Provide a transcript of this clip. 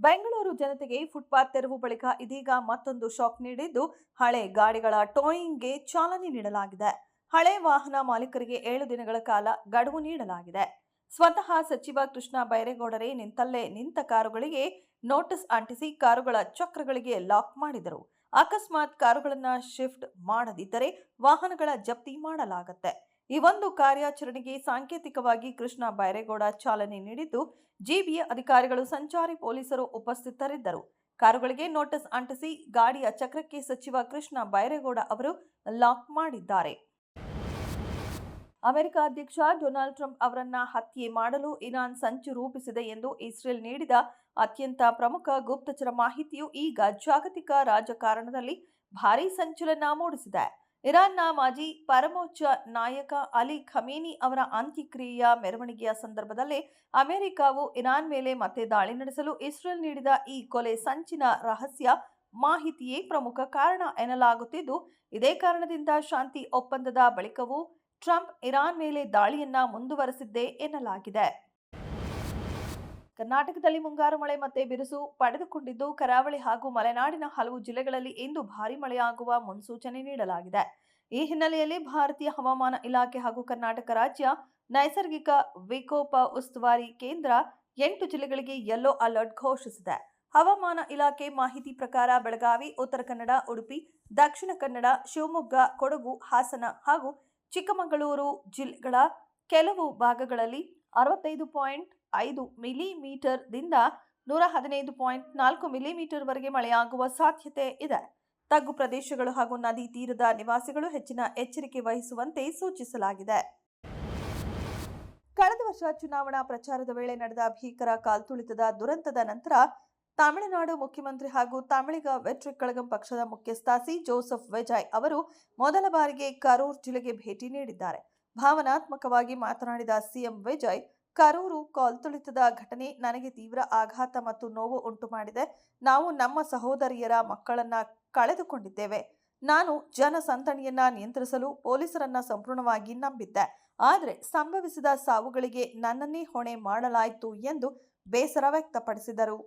ಬೆಂಗಳೂರು ಜನತೆಗೆ ಫುಟ್ಪಾತ್ ತೆರವು ಬಳಿಕ ಇದೀಗ ಮತ್ತೊಂದು ಶಾಕ್ ನೀಡಿದ್ದು ಹಳೆ ಗಾಡಿಗಳ ಟೋಯಿಂಗ್ಗೆ ಚಾಲನೆ ನೀಡಲಾಗಿದೆ. ಹಳೆ ವಾಹನ ಮಾಲೀಕರಿಗೆ 7 ದಿನಗಳ ಕಾಲ ಗಡುವು ನೀಡಲಾಗಿದೆ. ಸ್ವತಃ ಸಚಿವ ಕೃಷ್ಣ ಬೈರೇಗೌಡರೇ ನಿಂತಲ್ಲೇ ನಿಂತ ಕಾರುಗಳಿಗೆ ನೋಟಿಸ್ ಅಂಟಿಸಿ ಕಾರುಗಳ ಚಕ್ರಗಳಿಗೆ ಲಾಕ್ ಮಾಡಿದರು. ಅಕಸ್ಮಾತ್ ಕಾರುಗಳನ್ನು ಶಿಫ್ಟ್ ಮಾಡದಿದ್ದರೆ ವಾಹನಗಳ ಜಪ್ತಿ ಮಾಡಲಾಗುತ್ತೆ. ಈ ಒಂದು ಕಾರ್ಯಾಚರಣೆಗೆ ಸಾಂಕೇತಿಕವಾಗಿ ಕೃಷ್ಣ ಬೈರೇಗೌಡ ಚಾಲನೆ ನೀಡಿದ್ದು, ಜಿಬಿಯ ಅಧಿಕಾರಿಗಳು, ಸಂಚಾರಿ ಪೊಲೀಸರು ಉಪಸ್ಥಿತರಿದ್ದರು. ಕಾರುಗಳಿಗೆ ನೋಟಿಸ್ ಅಂಟಿಸಿ ಗಾಡಿಯ ಚಕ್ರಕ್ಕೆ ಸಚಿವ ಕೃಷ್ಣ ಬೈರೇಗೌಡ ಅವರು ಲಾಕ್ ಮಾಡಿದ್ದಾರೆ. ಅಮೆರಿಕ ಅಧ್ಯಕ್ಷ ಡೊನಾಲ್ಡ್ ಟ್ರಂಪ್ ಅವರನ್ನ ಹತ್ಯೆ ಮಾಡಲು ಇರಾನ್ ಸಂಚು ರೂಪಿಸಿದೆ ಎಂದು ಇಸ್ರೇಲ್ ನೀಡಿದ ಅತ್ಯಂತ ಪ್ರಮುಖ ಗುಪ್ತಚರ ಮಾಹಿತಿಯು ಈಗ ಜಾಗತಿಕ ರಾಜಕಾರಣದಲ್ಲಿ ಭಾರೀ ಸಂಚಲನ ಮೂಡಿಸಿದೆ. ಇರಾನ್ನ ಮಾಜಿ ಪರಮೋಚ್ಚ ನಾಯಕ ಅಲಿ ಖಮೇನಿ ಅವರ ಅಂತ್ಯಕ್ರಿಯೆಯ ಮೆರವಣಿಗೆಯ ಸಂದರ್ಭದಲ್ಲೇ ಅಮೆರಿಕವು ಇರಾನ್ ಮೇಲೆ ಮತ್ತೆ ದಾಳಿ ನಡೆಸಲು ಇಸ್ರೇಲ್ ನೀಡಿದ ಈ ಕೊಲೆ ಸಂಚಿನ ರಹಸ್ಯ ಮಾಹಿತಿಯೇ ಪ್ರಮುಖ ಕಾರಣ ಎನ್ನಲಾಗುತ್ತಿದ್ದು, ಇದೇ ಕಾರಣದಿಂದ ಶಾಂತಿ ಒಪ್ಪಂದದ ಬಳಿಕವೂ ಟ್ರಂಪ್ ಇರಾನ್ ಮೇಲೆ ದಾಳಿಯನ್ನ ಮುಂದುವರೆಸಿದ್ದೇ ಎನ್ನಲಾಗಿದೆ. ಕರ್ನಾಟಕದಲ್ಲಿ ಮುಂಗಾರು ಮಳೆ ಮತ್ತೆ ಬಿರುಸು ಪಡೆದುಕೊಂಡಿದ್ದು, ಕರಾವಳಿ ಹಾಗೂ ಮಲೆನಾಡಿನ ಹಲವು ಜಿಲ್ಲೆಗಳಲ್ಲಿ ಇಂದು ಭಾರೀ ಮಳೆಯಾಗುವ ಮುನ್ಸೂಚನೆ ನೀಡಲಾಗಿದೆ. ಈ ಹಿನ್ನೆಲೆಯಲ್ಲಿ ಭಾರತೀಯ ಹವಾಮಾನ ಇಲಾಖೆ ಹಾಗೂ ಕರ್ನಾಟಕ ರಾಜ್ಯ ನೈಸರ್ಗಿಕ ವಿಕೋಪ ಉಸ್ತುವಾರಿ ಕೇಂದ್ರ 8 ಜಿಲ್ಲೆಗಳಿಗೆ ಯೆಲ್ಲೋ ಅಲರ್ಟ್ ಘೋಷಿಸಿದೆ. ಹವಾಮಾನ ಇಲಾಖೆ ಮಾಹಿತಿ ಪ್ರಕಾರ ಬೆಳಗಾವಿ, ಉತ್ತರ ಕನ್ನಡ, ಉಡುಪಿ, ದಕ್ಷಿಣ ಕನ್ನಡ, ಶಿವಮೊಗ್ಗ, ಕೊಡಗು, ಹಾಸನ ಹಾಗೂ ಚಿಕ್ಕಮಗಳೂರು ಜಿಲ್ಲೆಗಳ ಕೆಲವು ಭಾಗಗಳಲ್ಲಿ 65.5 ಮಿಲಿಮೀಟರ್ ದಿಂದ 115.4 ಮಿಲಿಮೀಟರ್ ವರೆಗೆ ಮಳೆಯಾಗುವ ಸಾಧ್ಯತೆ ಇದೆ. ತಗ್ಗು ಪ್ರದೇಶಗಳು ಹಾಗೂ ನದಿ ತೀರದ ನಿವಾಸಿಗಳು ಹೆಚ್ಚಿನ ಎಚ್ಚರಿಕೆ ವಹಿಸುವಂತೆ ಸೂಚಿಸಲಾಗಿದೆ. ಕಳೆದ ವರ್ಷ ಚುನಾವಣಾ ಪ್ರಚಾರದ ವೇಳೆ ನಡೆದ ಭೀಕರ ಕಾಲ್ತುಳಿತದ ದುರಂತದ ನಂತರ ತಮಿಳುನಾಡು ಮುಖ್ಯಮಂತ್ರಿ ಹಾಗೂ ತಮಿಳಿಗ ವೆಟ್ರಿ ಕಳಗಂ ಪಕ್ಷದ ಮುಖ್ಯಸ್ಥ ಸಿ. ಜೋಸೆಫ್ ವಿಜಯ್ ಅವರು ಮೊದಲ ಬಾರಿಗೆ ಕರೂರ್ ಜಿಲ್ಲೆಗೆ ಭೇಟಿ ನೀಡಿದ್ದಾರೆ. ಭಾವನಾತ್ಮಕವಾಗಿ ಮಾತನಾಡಿದ ಸಿಎಂ ವಿಜಯ್, ಕರೂರು ಕಾಲ್ತುಳಿತದ ಘಟನೆ ನನಗೆ ತೀವ್ರ ಆಘಾತ ಮತ್ತು ನೋವು ಉಂಟು ಮಾಡಿದೆ. ನಾವು ನಮ್ಮ ಸಹೋದರಿಯರ ಮಕ್ಕಳನ್ನ ಕಳೆದುಕೊಂಡಿದ್ದೇವೆ. ನಾನು ಜನಸಂದಣಿಯನ್ನ ನಿಯಂತ್ರಿಸಲು ಪೊಲೀಸರನ್ನ ಸಂಪೂರ್ಣವಾಗಿ ನಂಬಿದ್ದೆ. ಆದರೆ ಸಂಭವಿಸಿದ ಸಾವುಗಳಿಗೆ ನನ್ನನ್ನೇ ಹೊಣೆ ಮಾಡಲಾಯಿತು ಎಂದು ಬೇಸರ ವ್ಯಕ್ತಪಡಿಸಿದರು.